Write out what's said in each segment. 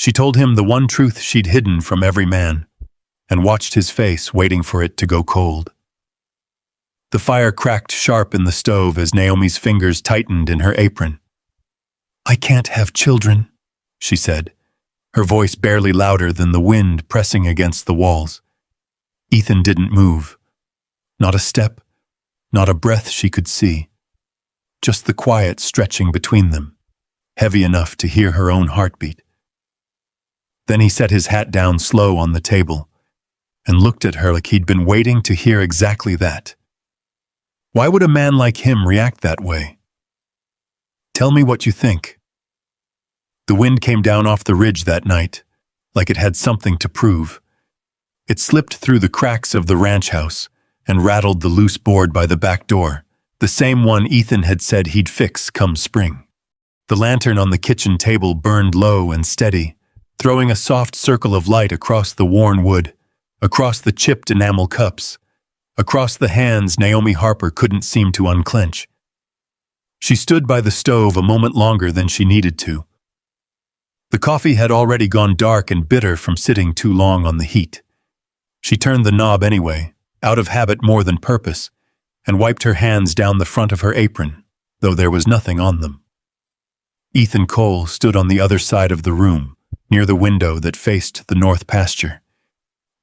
She told him the one truth she'd hidden from every man, and watched his face waiting for it to go cold. The fire cracked sharp in the stove as Naomi's fingers tightened in her apron. "I can't have children," she said, her voice barely louder than the wind pressing against the walls. Ethan didn't move. Not a step, not a breath she could see. Just the quiet stretching between them, heavy enough to hear her own heartbeat. Then he set his hat down slow on the table and looked at her like he'd been waiting to hear exactly that. Why would a man like him react that way? "Tell me what you think." The wind came down off the ridge that night, like it had something to prove. It slipped through the cracks of the ranch house and rattled the loose board by the back door, the same one Ethan had said he'd fix come spring. The lantern on the kitchen table burned low and steady, throwing a soft circle of light across the worn wood, across the chipped enamel cups, across the hands Naomi Harper couldn't seem to unclench. She stood by the stove a moment longer than she needed to. The coffee had already gone dark and bitter from sitting too long on the heat. She turned the knob anyway, out of habit more than purpose, and wiped her hands down the front of her apron, though there was nothing on them. Ethan Cole stood on the other side of the room, near the window that faced the north pasture.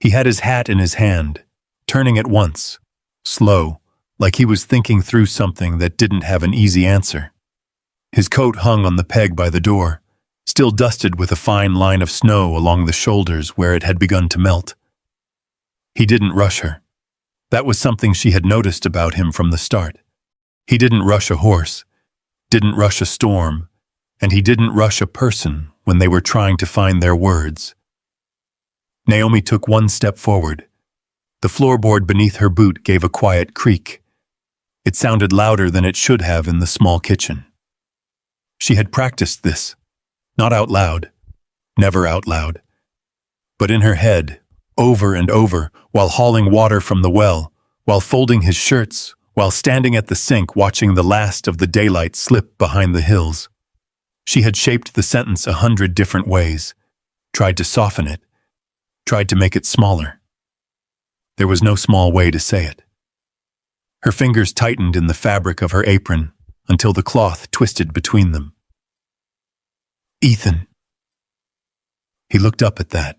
He had his hat in his hand, turning at once, slow, like he was thinking through something that didn't have an easy answer. His coat hung on the peg by the door, still dusted with a fine line of snow along the shoulders where it had begun to melt. He didn't rush her. That was something she had noticed about him from the start. He didn't rush a horse, didn't rush a storm, and he didn't rush a person when they were trying to find their words. Naomi took one step forward. The floorboard beneath her boot gave a quiet creak. It sounded louder than it should have in the small kitchen. She had practiced this, not out loud, never out loud, but in her head, over and over, while hauling water from the well, while folding his shirts, while standing at the sink watching the last of the daylight slip behind the hills. She had shaped the sentence 100 different ways, tried to soften it, tried to make it smaller. There was no small way to say it. Her fingers tightened in the fabric of her apron until the cloth twisted between them. "Ethan." He looked up at that.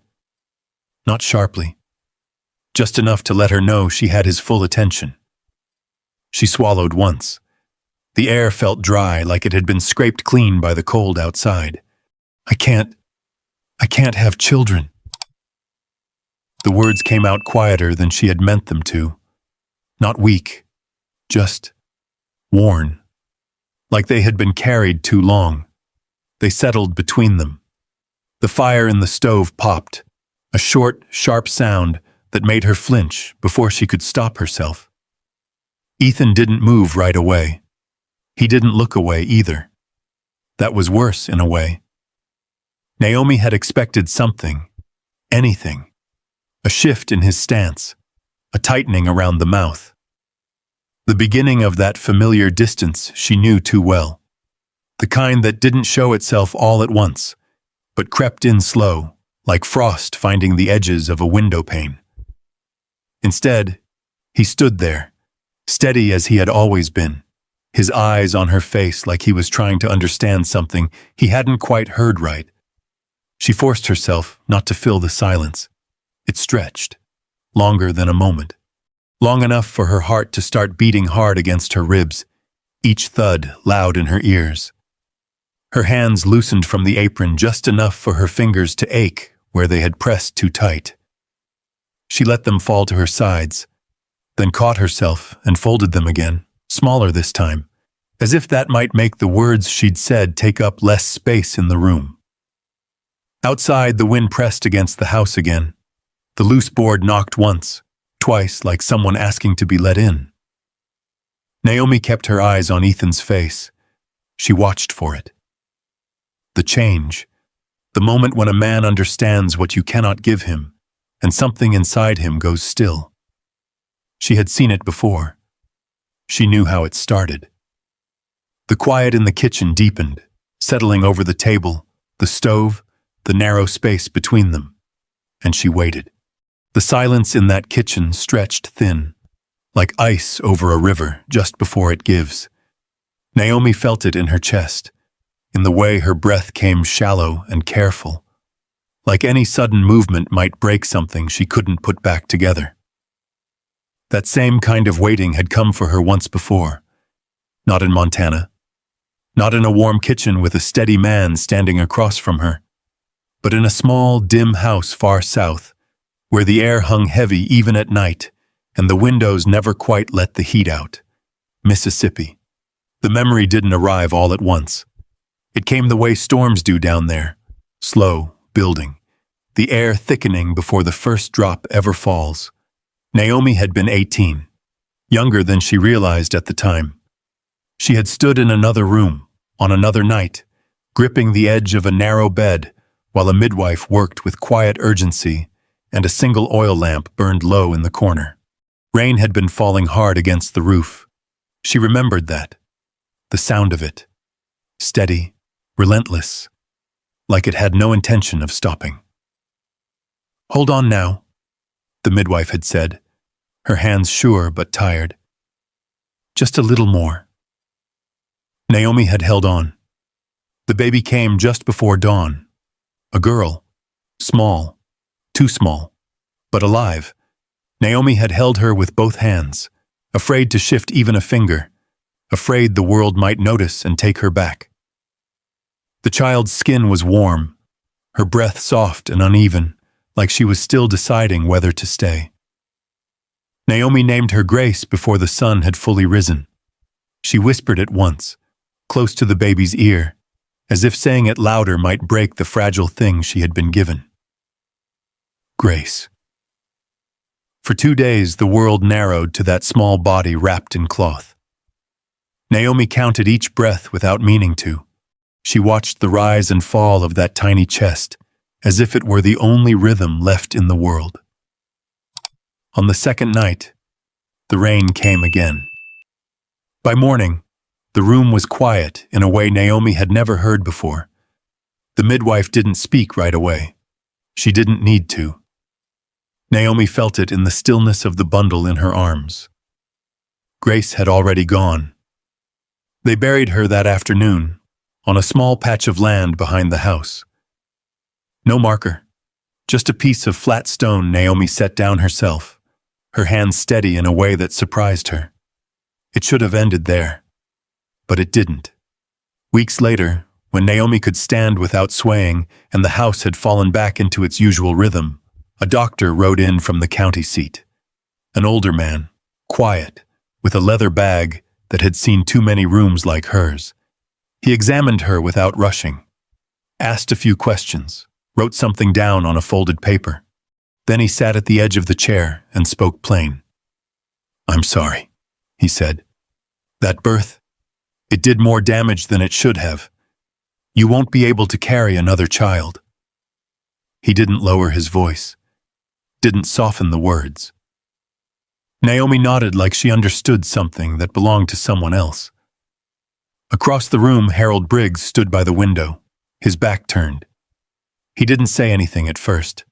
Not sharply, just enough to let her know she had his full attention. She swallowed once. The air felt dry, like it had been scraped clean by the cold outside. I can't have children." The words came out quieter than she had meant them to. Not weak, just worn, like they had been carried too long. They settled between them. The fire in the stove popped, a short, sharp sound that made her flinch before she could stop herself. Ethan didn't move right away. He didn't look away either. That was worse in a way. Naomi had expected something, anything. A shift in his stance, a tightening around the mouth. The beginning of that familiar distance she knew too well. The kind that didn't show itself all at once, but crept in slow, like frost finding the edges of a window pane. Instead, he stood there, steady as he had always been, his eyes on her face like he was trying to understand something he hadn't quite heard right. She forced herself not to fill the silence. It stretched, longer than a moment, long enough for her heart to start beating hard against her ribs, each thud loud in her ears. Her hands loosened from the apron just enough for her fingers to ache where they had pressed too tight. She let them fall to her sides, then caught herself and folded them again, smaller this time, as if that might make the words she'd said take up less space in the room. Outside, the wind pressed against the house again. The loose board knocked once, twice, like someone asking to be let in. Naomi kept her eyes on Ethan's face. She watched for it. The change, the moment when a man understands what you cannot give him, and something inside him goes still. She had seen it before. She knew how it started. The quiet in the kitchen deepened, settling over the table, the stove, the narrow space between them, and she waited. The silence in that kitchen stretched thin, like ice over a river just before it gives. Naomi felt it in her chest, in the way her breath came shallow and careful, like any sudden movement might break something she couldn't put back together. That same kind of waiting had come for her once before, not in Montana, not in a warm kitchen with a steady man standing across from her, but in a small, dim house far south, where the air hung heavy even at night, and the windows never quite let the heat out. Mississippi. The memory didn't arrive all at once. It came the way storms do down there, slow, building, the air thickening before the first drop ever falls. Naomi had been 18, younger than she realized at the time. She had stood in another room, on another night, gripping the edge of a narrow bed while a midwife worked with quiet urgency and a single oil lamp burned low in the corner. Rain had been falling hard against the roof. She remembered that. The sound of it. Steady, relentless, like it had no intention of stopping. "Hold on now," the midwife had said, her hands sure but tired. "Just a little more." Naomi had held on. The baby came just before dawn. A girl. Small. Too small. But alive. Naomi had held her with both hands, afraid to shift even a finger, afraid the world might notice and take her back. The child's skin was warm, her breath soft and uneven, like she was still deciding whether to stay. Naomi named her Grace before the sun had fully risen. She whispered it once, close to the baby's ear, as if saying it louder might break the fragile thing she had been given. Grace. For 2 days, the world narrowed to that small body wrapped in cloth. Naomi counted each breath without meaning to. She watched the rise and fall of that tiny chest, as if it were the only rhythm left in the world. On the second night, the rain came again. By morning, the room was quiet in a way Naomi had never heard before. The midwife didn't speak right away. She didn't need to. Naomi felt it in the stillness of the bundle in her arms. Grace had already gone. They buried her that afternoon, on a small patch of land behind the house. No marker, just a piece of flat stone Naomi set down herself, her hands steady in a way that surprised her. It should have ended there, but it didn't. Weeks later, when Naomi could stand without swaying and the house had fallen back into its usual rhythm, a doctor rode in from the county seat. An older man, quiet, with a leather bag that had seen too many rooms like hers. He examined her without rushing, asked a few questions, wrote something down on a folded paper. Then he sat at the edge of the chair and spoke plain. "I'm sorry," he said. "That birth, it did more damage than it should have. You won't be able to carry another child." He didn't lower his voice, didn't soften the words. Naomi nodded like she understood something that belonged to someone else. Across the room, Harold Briggs stood by the window, his back turned. He didn't say anything at first.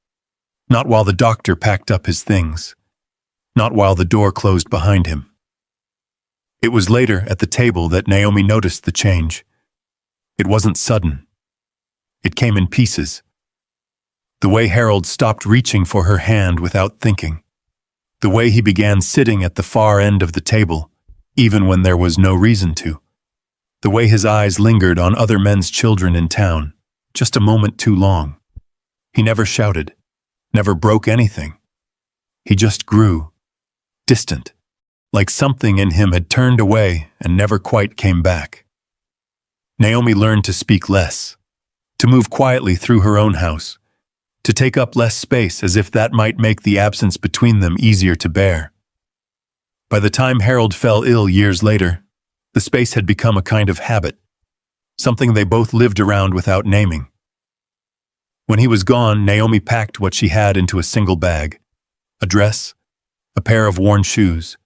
Not while the doctor packed up his things. Not while the door closed behind him. It was later at the table that Naomi noticed the change. It wasn't sudden. It came in pieces. The way Harold stopped reaching for her hand without thinking. The way he began sitting at the far end of the table, even when there was no reason to. The way his eyes lingered on other men's children in town, just a moment too long. He never shouted, never broke anything. He just grew, distant, like something in him had turned away and never quite came back. Naomi learned to speak less, to move quietly through her own house, to take up less space as if that might make the absence between them easier to bear. By the time Harold fell ill years later, the space had become a kind of habit, something they both lived around without naming. When he was gone, Naomi packed what she had into a single bag, a dress, a pair of worn shoes,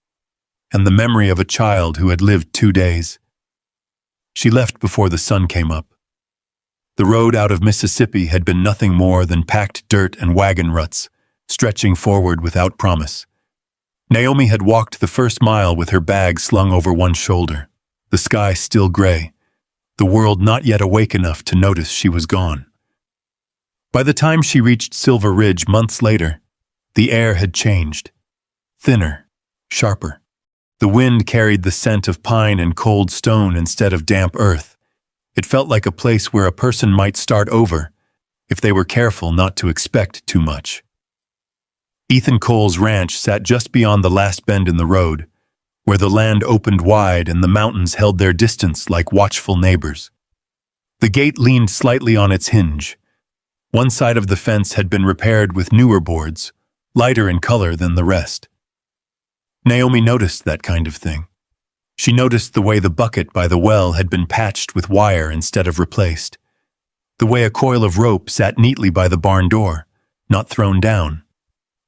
and the memory of a child who had lived 2 days. She left before the sun came up. The road out of Mississippi had been nothing more than packed dirt and wagon ruts, stretching forward without promise. Naomi had walked the first mile with her bag slung over one shoulder, the sky still gray, the world not yet awake enough to notice she was gone. By the time she reached Silver Ridge months later, the air had changed. Thinner, sharper. The wind carried the scent of pine and cold stone instead of damp earth. It felt like a place where a person might start over, if they were careful not to expect too much. Ethan Cole's ranch sat just beyond the last bend in the road, where the land opened wide and the mountains held their distance like watchful neighbors. The gate leaned slightly on its hinge. One side of the fence had been repaired with newer boards, lighter in color than the rest. Naomi noticed that kind of thing. She noticed the way the bucket by the well had been patched with wire instead of replaced. The way a coil of rope sat neatly by the barn door, not thrown down.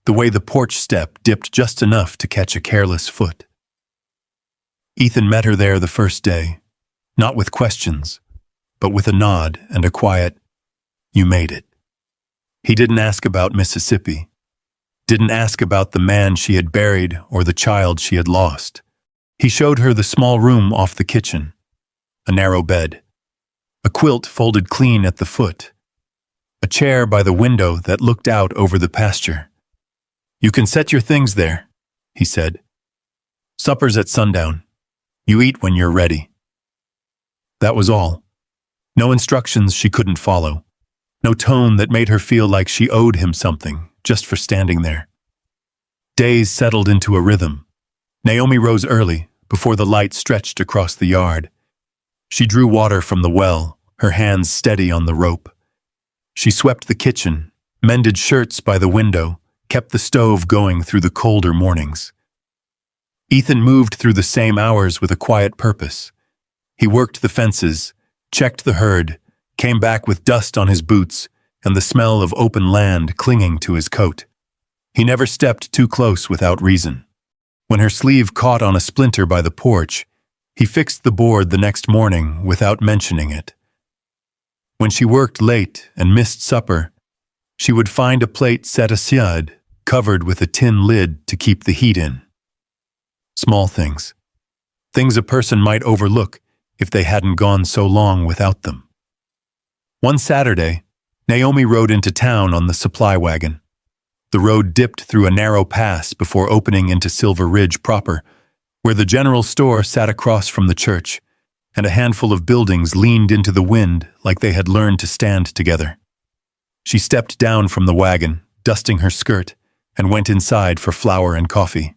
The way the porch step dipped just enough to catch a careless foot. Ethan met her there the first day, not with questions, but with a nod and a quiet, "You made it." He didn't ask about Mississippi, didn't ask about the man she had buried or the child she had lost. He showed her the small room off the kitchen, a narrow bed, a quilt folded clean at the foot, a chair by the window that looked out over the pasture. "You can set your things there," he said. "Supper's at sundown. You eat when you're ready." That was all. No instructions she couldn't follow. No tone that made her feel like she owed him something just for standing there. Days settled into a rhythm. Naomi rose early, before the light stretched across the yard. She drew water from the well, her hands steady on the rope. She swept the kitchen, mended shirts by the window, kept the stove going through the colder mornings. Ethan moved through the same hours with a quiet purpose. He worked the fences, checked the herd, came back with dust on his boots and the smell of open land clinging to his coat. He never stepped too close without reason. When her sleeve caught on a splinter by the porch, he fixed the board the next morning without mentioning it. When she worked late and missed supper, she would find a plate set aside, covered with a tin lid to keep the heat in. Small things. Things a person might overlook if they hadn't gone so long without them. One Saturday, Naomi rode into town on the supply wagon. The road dipped through a narrow pass before opening into Silver Ridge proper, where the general store sat across from the church, and a handful of buildings leaned into the wind like they had learned to stand together. She stepped down from the wagon, dusting her skirt, and went inside for flour and coffee.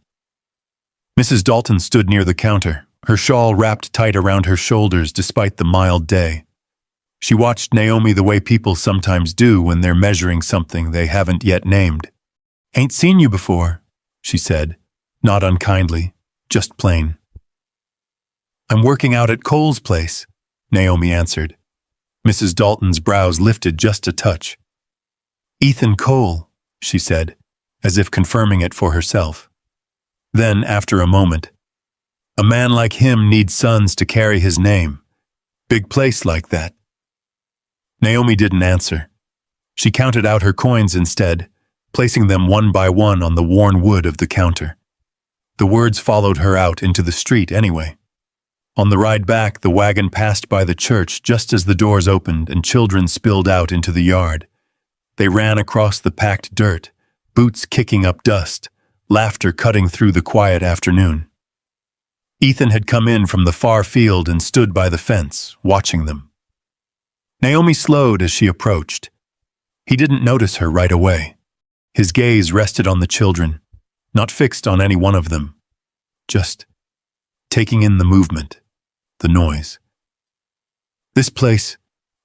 Mrs. Dalton stood near the counter, her shawl wrapped tight around her shoulders despite the mild day. She watched Naomi the way people sometimes do when they're measuring something they haven't yet named. "Ain't seen you before," she said, not unkindly, just plain. "I'm working out at Cole's place," Naomi answered. Mrs. Dalton's brows lifted just a touch. "Ethan Cole," she said, as if confirming it for herself. Then, after a moment, "A man like him needs sons to carry his name. Big place like that." Naomi didn't answer. She counted out her coins instead, placing them one by one on the worn wood of the counter. The words followed her out into the street anyway. On the ride back, the wagon passed by the church just as the doors opened and children spilled out into the yard. They ran across the packed dirt, boots kicking up dust, laughter cutting through the quiet afternoon. Ethan had come in from the far field and stood by the fence, watching them. Naomi slowed as she approached. He didn't notice her right away. His gaze rested on the children, not fixed on any one of them, just taking in the movement, the noise. "This place,"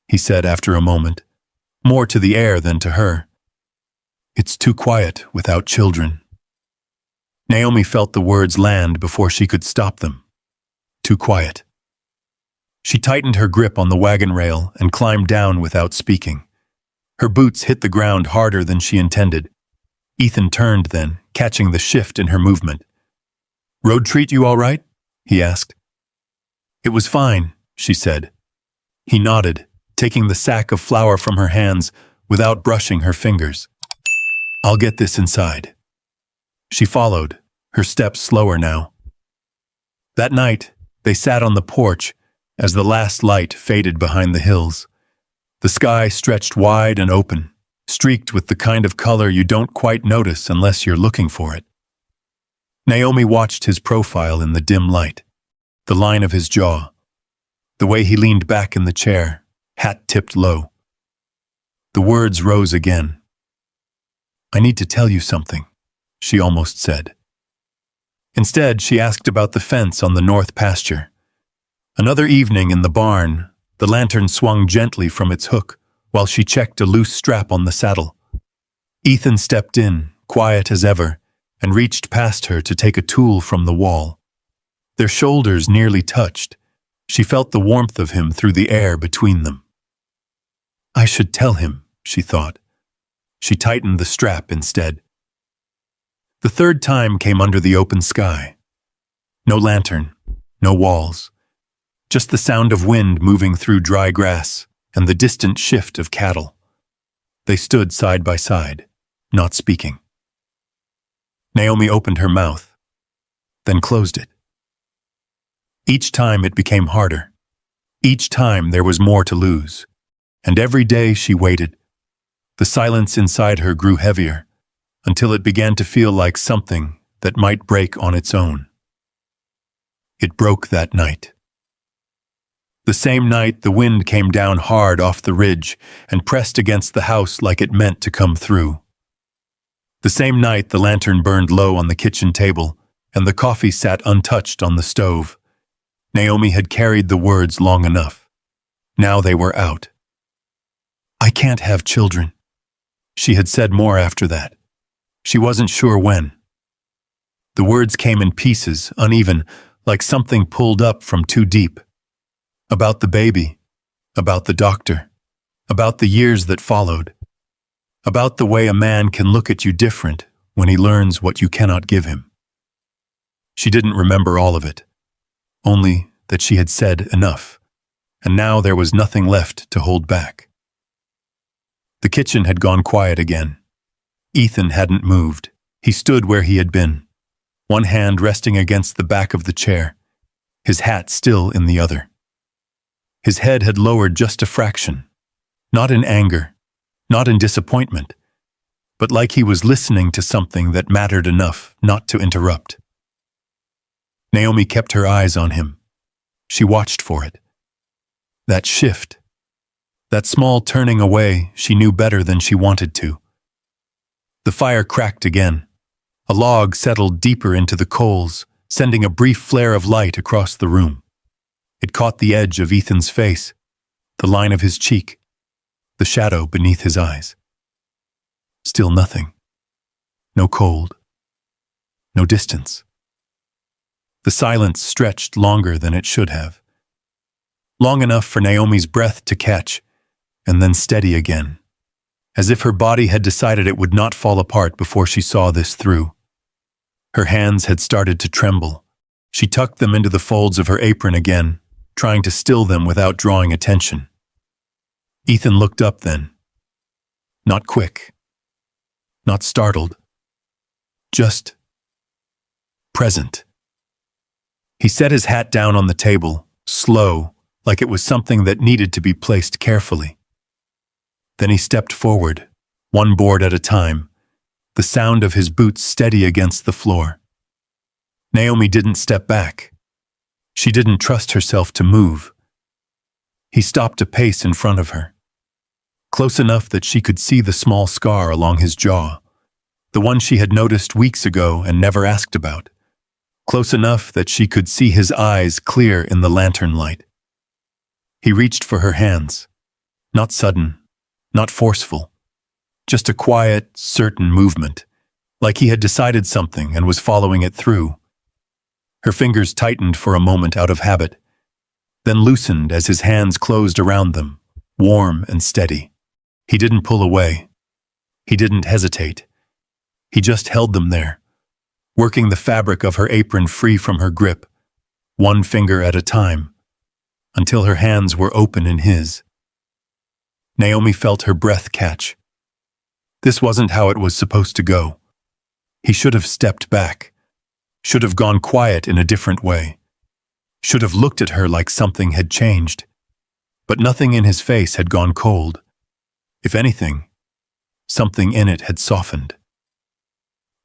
he said after a moment, more to the air than to her. "It's too quiet without children." Naomi felt the words land before she could stop them. Too quiet. She tightened her grip on the wagon rail and climbed down without speaking. Her boots hit the ground harder than she intended. Ethan turned then, catching the shift in her movement. "Road treat you all right?" he asked. "It was fine," she said. He nodded, taking the sack of flour from her hands without brushing her fingers. "I'll get this inside." She followed, her steps slower now. That night, they sat on the porch as the last light faded behind the hills. The sky stretched wide and open, streaked with the kind of color you don't quite notice unless you're looking for it. Naomi watched his profile in the dim light, the line of his jaw, the way he leaned back in the chair, hat tipped low. The words rose again. "I need to tell you something," she almost said. Instead, she asked about the fence on the north pasture. Another evening in the barn, the lantern swung gently from its hook while she checked a loose strap on the saddle. Ethan stepped in, quiet as ever, and reached past her to take a tool from the wall. Their shoulders nearly touched. She felt the warmth of him through the air between them. "I should tell him," she thought. She tightened the strap instead. The third time came under the open sky. No lantern, no walls. Just the sound of wind moving through dry grass and the distant shift of cattle. They stood side by side, not speaking. Naomi opened her mouth, then closed it. Each time it became harder. Each time there was more to lose. And every day she waited. The silence inside her grew heavier, until it began to feel like something that might break on its own. It broke that night. The same night, the wind came down hard off the ridge and pressed against the house like it meant to come through. The same night, the lantern burned low on the kitchen table, and the coffee sat untouched on the stove. Naomi had carried the words long enough. Now they were out. "I can't have children." She had said more after that. She wasn't sure when. The words came in pieces, uneven, like something pulled up from too deep. About the baby, about the doctor, about the years that followed, about the way a man can look at you different when he learns what you cannot give him. She didn't remember all of it, only that she had said enough, and now there was nothing left to hold back. The kitchen had gone quiet again. Ethan hadn't moved. He stood where he had been, one hand resting against the back of the chair, his hat still in the other. His head had lowered just a fraction, not in anger, not in disappointment, but like he was listening to something that mattered enough not to interrupt. Naomi kept her eyes on him. She watched for it. That shift, that small turning away she knew better than she wanted to. The fire cracked again. A log settled deeper into the coals, sending a brief flare of light across the room. It caught the edge of Ethan's face, the line of his cheek, the shadow beneath his eyes. Still nothing. No cold. No distance. The silence stretched longer than it should have. Long enough for Naomi's breath to catch, and then steady again, as if her body had decided it would not fall apart before she saw this through. Her hands had started to tremble. She tucked them into the folds of her apron again, trying to still them without drawing attention. Ethan looked up then. Not quick. Not startled. Just present. He set his hat down on the table, slow, like it was something that needed to be placed carefully. Then he stepped forward, one board at a time, the sound of his boots steady against the floor. Naomi didn't step back. She didn't trust herself to move. He stopped a pace in front of her, close enough that she could see the small scar along his jaw, the one she had noticed weeks ago and never asked about, close enough that she could see his eyes clear in the lantern light. He reached for her hands, not sudden, not forceful, just a quiet, certain movement, like he had decided something and was following it through. Her fingers tightened for a moment out of habit, then loosened as his hands closed around them, warm and steady. He didn't pull away. He didn't hesitate. He just held them there, working the fabric of her apron free from her grip, one finger at a time, until her hands were open in his. Naomi felt her breath catch. This wasn't how it was supposed to go. He should have stepped back, should have gone quiet in a different way, should have looked at her like something had changed. But nothing in his face had gone cold. If anything, something in it had softened.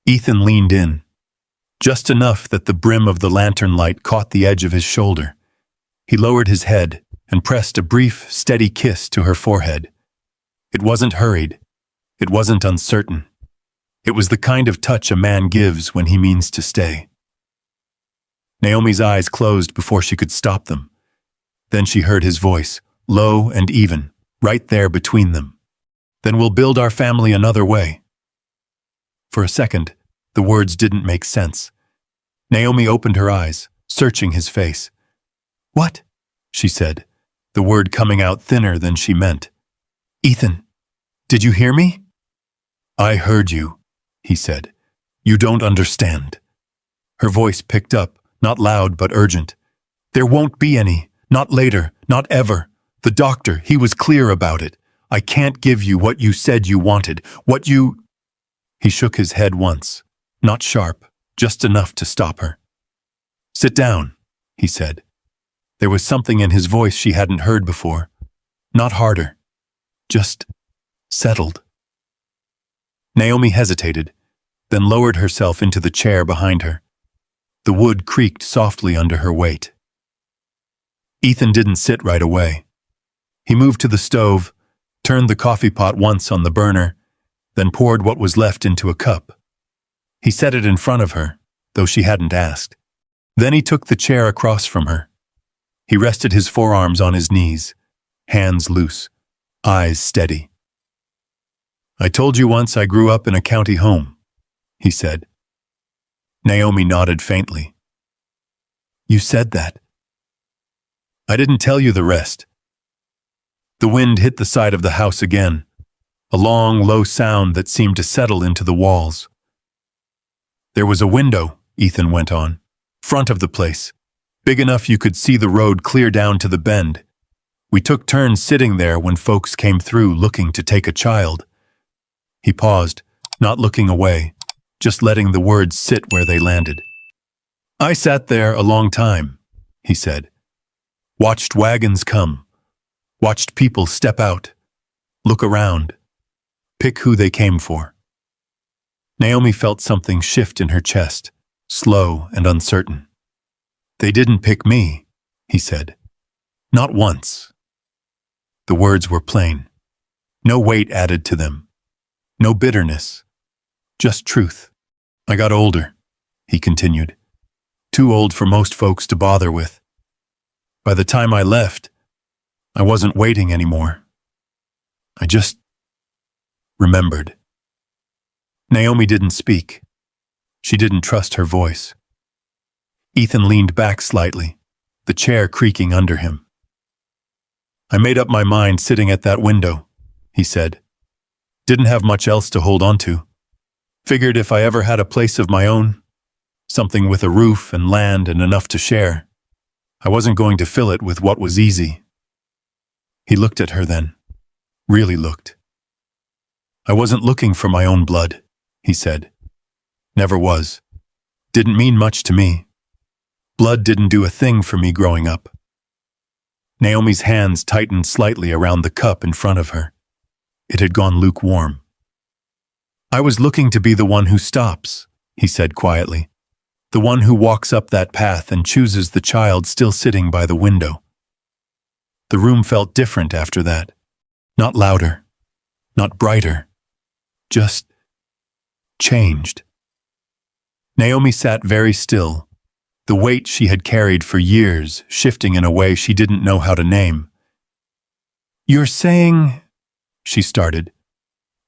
Ethan leaned in, just enough that the brim of the lantern light caught the edge of his shoulder. He lowered his head and pressed a brief, steady kiss to her forehead. It wasn't hurried. It wasn't uncertain. It was the kind of touch a man gives when he means to stay. Naomi's eyes closed before she could stop them. Then she heard his voice, low and even, right there between them. Then we'll build our family another way. For a second, the words didn't make sense. Naomi opened her eyes, searching his face. What? She said, the word coming out thinner than she meant. Ethan, did you hear me? I heard you, he said. You don't understand. Her voice picked up, not loud but urgent. There won't be any, not later, not ever. The doctor, he was clear about it. I can't give you what you said you wanted, what you... He shook his head once, not sharp, just enough to stop her. Sit down, he said. There was something in his voice she hadn't heard before. Not harder, just settled. Naomi hesitated, then lowered herself into the chair behind her. The wood creaked softly under her weight. Ethan didn't sit right away. He moved to the stove, turned the coffee pot once on the burner, then poured what was left into a cup. He set it in front of her, though she hadn't asked. Then he took the chair across from her. He rested his forearms on his knees, hands loose, eyes steady. I told you once I grew up in a county home, he said. Naomi nodded faintly. You said that. I didn't tell you the rest. The wind hit the side of the house again, a long, low sound that seemed to settle into the walls. There was a window, Ethan went on, front of the place, big enough you could see the road clear down to the bend. We took turns sitting there when folks came through looking to take a child. He paused, not looking away, just letting the words sit where they landed. I sat there a long time, he said. Watched wagons come, watched people step out, look around, pick who they came for. Naomi felt something shift in her chest, slow and uncertain. They didn't pick me, he said. Not once. The words were plain. No weight added to them. No bitterness. Just truth. I got older, he continued. Too old for most folks to bother with. By the time I left, I wasn't waiting anymore. I just remembered. Naomi didn't speak. She didn't trust her voice. Ethan leaned back slightly, the chair creaking under him. I made up my mind sitting at that window, he said. Didn't have much else to hold on to. Figured if I ever had a place of my own, something with a roof and land and enough to share, I wasn't going to fill it with what was easy. He looked at her then, really looked. I wasn't looking for my own blood, he said. Never was. Didn't mean much to me. Blood didn't do a thing for me growing up. Naomi's hands tightened slightly around the cup in front of her. It had gone lukewarm. I was looking to be the one who stops, he said quietly. The one who walks up that path and chooses the child still sitting by the window. The room felt different after that. Not louder, not brighter, just changed. Naomi sat very still, the weight she had carried for years shifting in a way she didn't know how to name. You're saying, she started,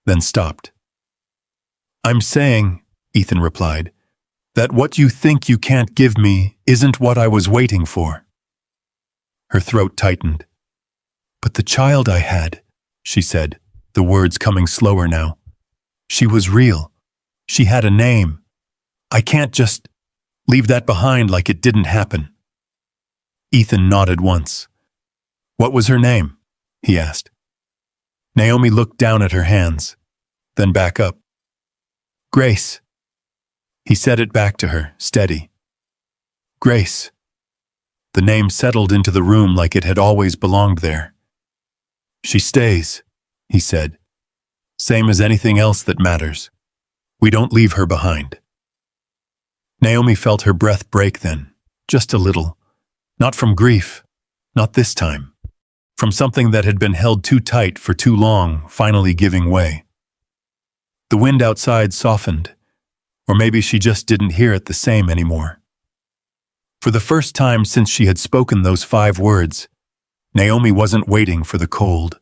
then stopped. I'm saying, Ethan replied, that what you think you can't give me isn't what I was waiting for. Her throat tightened. But the child I had, she said, the words coming slower now. She was real. She had a name. I can't just leave that behind like it didn't happen. Ethan nodded once. What was her name? He asked. Naomi looked down at her hands, then back up. Grace. He said it back to her, steady. Grace. The name settled into the room like it had always belonged there. She stays, he said. Same as anything else that matters. We don't leave her behind. Naomi felt her breath break then, just a little. Not from grief, not this time. From something that had been held too tight for too long, finally giving way. The wind outside softened, or maybe she just didn't hear it the same anymore. For the first time since she had spoken those 5 words, Naomi wasn't waiting for the cold.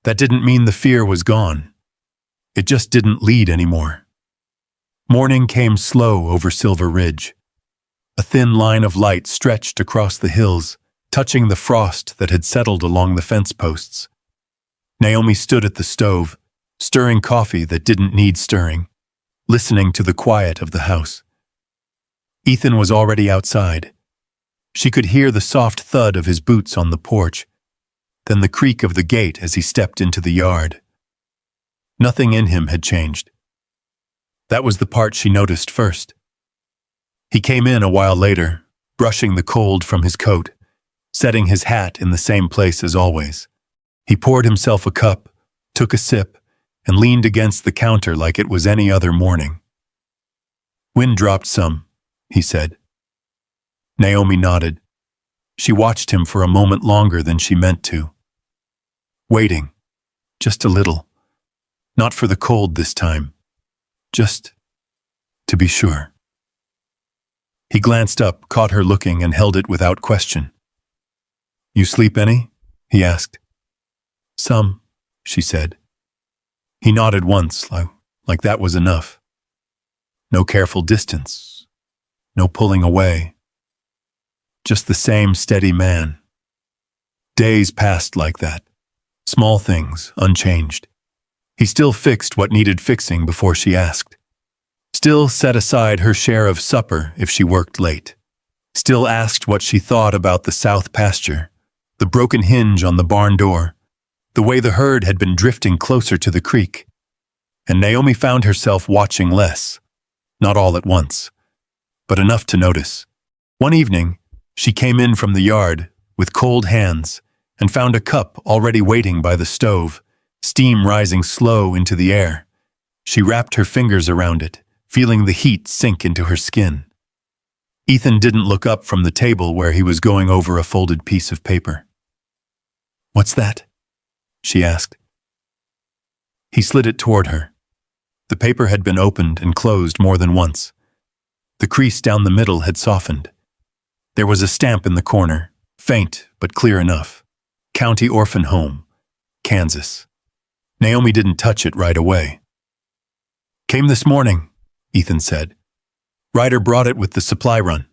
That didn't mean the fear was gone. It just didn't lead anymore. Morning came slow over Silver Ridge. A thin line of light stretched across the hills, touching the frost that had settled along the fence posts. Naomi stood at the stove, stirring coffee that didn't need stirring, listening to the quiet of the house. Ethan was already outside. She could hear the soft thud of his boots on the porch, then the creak of the gate as he stepped into the yard. Nothing in him had changed. That was the part she noticed first. He came in a while later, brushing the cold from his coat, setting his hat in the same place as always. He poured himself a cup, took a sip, and leaned against the counter like it was any other morning. Wind dropped some, he said. Naomi nodded. She watched him for a moment longer than she meant to. Waiting. Just a little. Not for the cold this time. Just to be sure. He glanced up, caught her looking, and held it without question. You sleep any? He asked. Some, she said. He nodded once, like that was enough. No careful distance. No pulling away. Just the same steady man. Days passed like that. Small things, unchanged. He still fixed what needed fixing before she asked. Still set aside her share of supper if she worked late. Still asked what she thought about the south pasture, the broken hinge on the barn door, the way the herd had been drifting closer to the creek. And Naomi found herself watching less, not all at once, but enough to notice. One evening, she came in from the yard with cold hands and found a cup already waiting by the stove, steam rising slow into the air. She wrapped her fingers around it, feeling the heat sink into her skin. Ethan didn't look up from the table where he was going over a folded piece of paper. What's that? She asked. He slid it toward her. The paper had been opened and closed more than once. The crease down the middle had softened. There was a stamp in the corner, faint but clear enough. County Orphan Home, Kansas. Naomi didn't touch it right away. Came this morning, Ethan said. Ryder brought it with the supply run.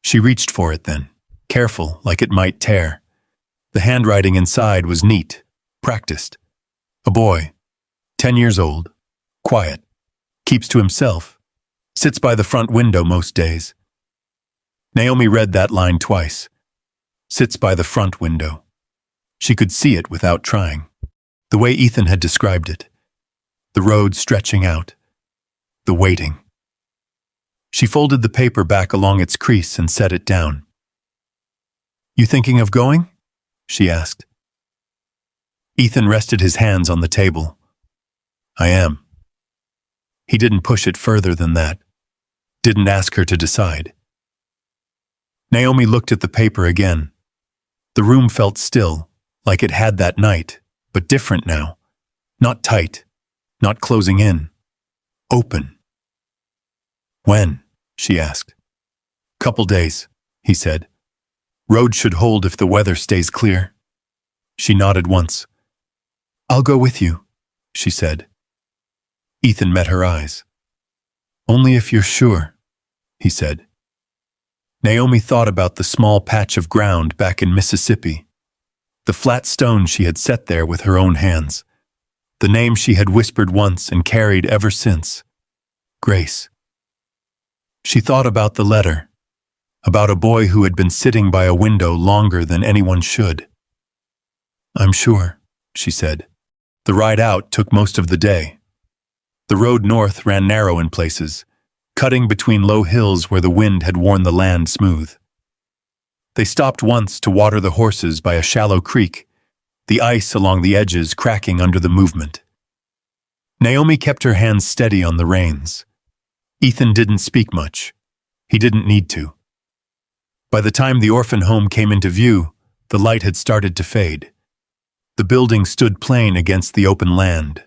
She reached for it then, careful like it might tear. The handwriting inside was neat, practiced. A boy, 10 years old, quiet, keeps to himself, sits by the front window most days. Naomi read that line twice. Sits by the front window. She could see it without trying. The way Ethan had described it. The road stretching out. The waiting. She folded the paper back along its crease and set it down. You thinking of going? She asked. Ethan rested his hands on the table. I am. He didn't push it further than that. Didn't ask her to decide. Naomi looked at the paper again. The room felt still, like it had that night, but different now. Not tight, not closing in. Open. When? She asked. Couple days, he said. Road should hold if the weather stays clear. She nodded once. I'll go with you, she said. Ethan met her eyes. Only if you're sure, he said. Naomi thought about the small patch of ground back in Mississippi, the flat stone she had set there with her own hands, the name she had whispered once and carried ever since, Grace. She thought about the letter, about a boy who had been sitting by a window longer than anyone should. I'm sure, she said. The ride out took most of the day. The road north ran narrow in places, cutting between low hills where the wind had worn the land smooth. They stopped once to water the horses by a shallow creek, the ice along the edges cracking under the movement. Naomi kept her hands steady on the reins. Ethan didn't speak much. He didn't need to. By the time the orphan home came into view, the light had started to fade. The building stood plain against the open land,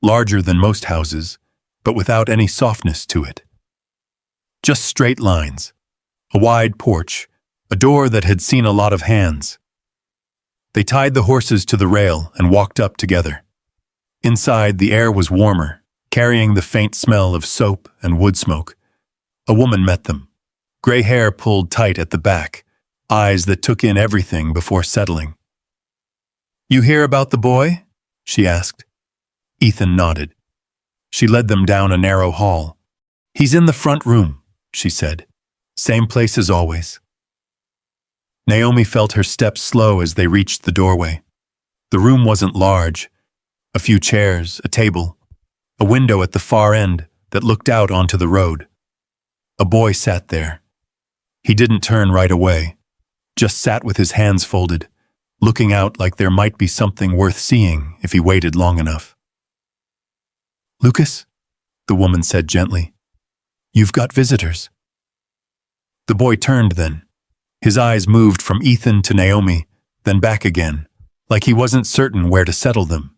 larger than most houses, but without any softness to it. Just straight lines, a wide porch, a door that had seen a lot of hands. They tied the horses to the rail and walked up together. Inside, the air was warmer, carrying the faint smell of soap and wood smoke. A woman met them, gray hair pulled tight at the back, eyes that took in everything before settling. "You hear about the boy?" she asked. Ethan nodded. She led them down a narrow hall. "He's in the front room," she said. "Same place as always." Naomi felt her steps slow as they reached the doorway. The room wasn't large. A few chairs, a table, a window at the far end that looked out onto the road. A boy sat there. He didn't turn right away, just sat with his hands folded, looking out like there might be something worth seeing if he waited long enough. "Lucas," the woman said gently, "you've got visitors." The boy turned then. His eyes moved from Ethan to Naomi, then back again, like he wasn't certain where to settle them.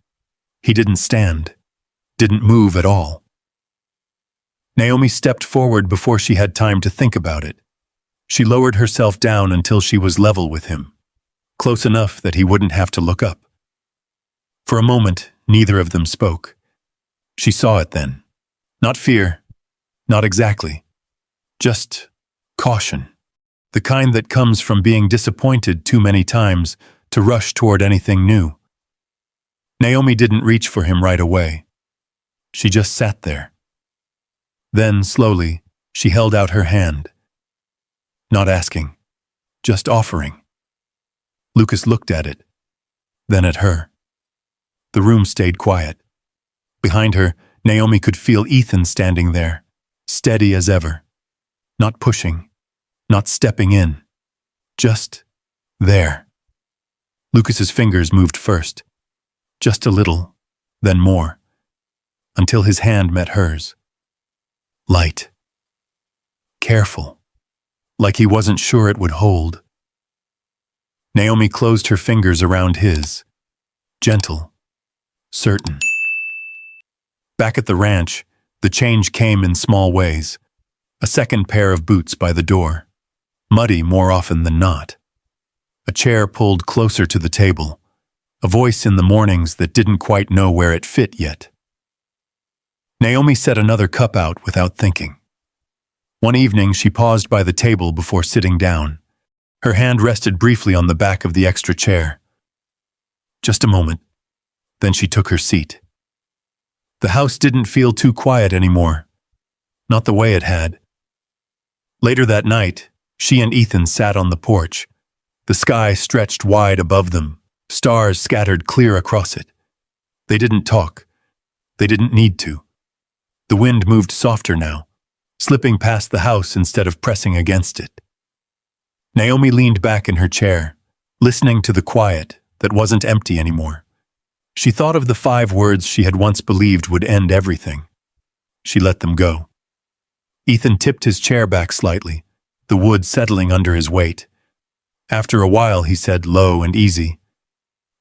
He didn't stand, didn't move at all. Naomi stepped forward before she had time to think about it. She lowered herself down until she was level with him, close enough that he wouldn't have to look up. For a moment, neither of them spoke. She saw it then. Not fear, not exactly. Just caution. The kind that comes from being disappointed too many times to rush toward anything new. Naomi didn't reach for him right away. She just sat there. Then, slowly, she held out her hand. Not asking, just offering. Lucas looked at it, then at her. The room stayed quiet. Behind her, Naomi could feel Ethan standing there, steady as ever. Not pushing, not stepping in. Just there. Lucas's fingers moved first. Just a little, then more, until his hand met hers. Light. Careful. Like he wasn't sure it would hold. Naomi closed her fingers around his. Gentle. Certain. Back at the ranch, the change came in small ways. A second pair of boots by the door. Muddy more often than not. A chair pulled closer to the table. A voice in the mornings that didn't quite know where it fit yet. Naomi set another cup out without thinking. One evening, she paused by the table before sitting down. Her hand rested briefly on the back of the extra chair. Just a moment. Then she took her seat. The house didn't feel too quiet anymore. Not the way it had. Later that night, she and Ethan sat on the porch. The sky stretched wide above them. Stars scattered clear across it. They didn't talk. They didn't need to. The wind moved softer now, slipping past the house instead of pressing against it. Naomi leaned back in her chair, listening to the quiet that wasn't empty anymore. She thought of the 5 words she had once believed would end everything. She let them go. Ethan tipped his chair back slightly, the wood settling under his weight. After a while, he said low and easy,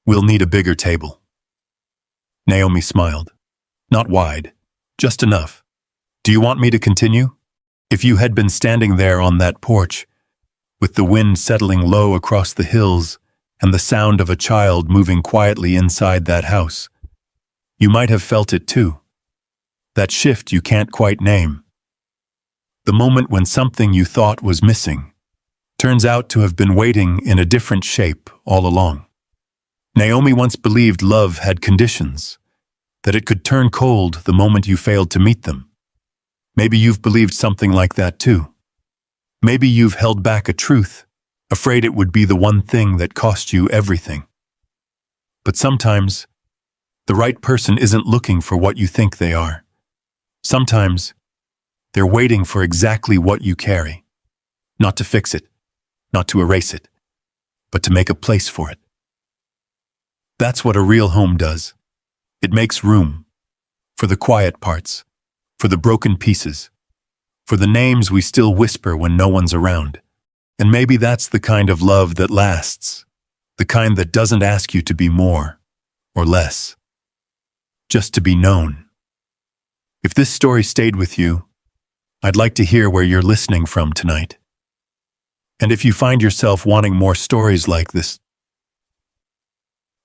"We'll need a bigger table." Naomi smiled. Not wide, just enough. "Do you want me to continue?" If you had been standing there on that porch, with the wind settling low across the hills and the sound of a child moving quietly inside that house, you might have felt it too. That shift you can't quite name. The moment when something you thought was missing turns out to have been waiting in a different shape all along. Naomi once believed love had conditions, that it could turn cold the moment you failed to meet them. Maybe you've believed something like that too. Maybe you've held back a truth, afraid it would be the one thing that cost you everything. But sometimes, The right person isn't looking for what you think they are. Sometimes, they're waiting for exactly what you carry. Not to fix it, not to erase it, but to make a place for it. That's what a real home does. It makes room for the quiet parts, for the broken pieces, for the names we still whisper when no one's around. And maybe that's the kind of love that lasts, the kind that doesn't ask you to be more or less, just to be known. If this story stayed with you, I'd like to hear where you're listening from tonight. And if you find yourself wanting more stories like this,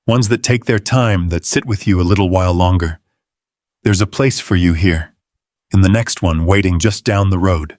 ones that take their time, that sit with you a little while longer, there's a place for you here, in the next one waiting just down the road.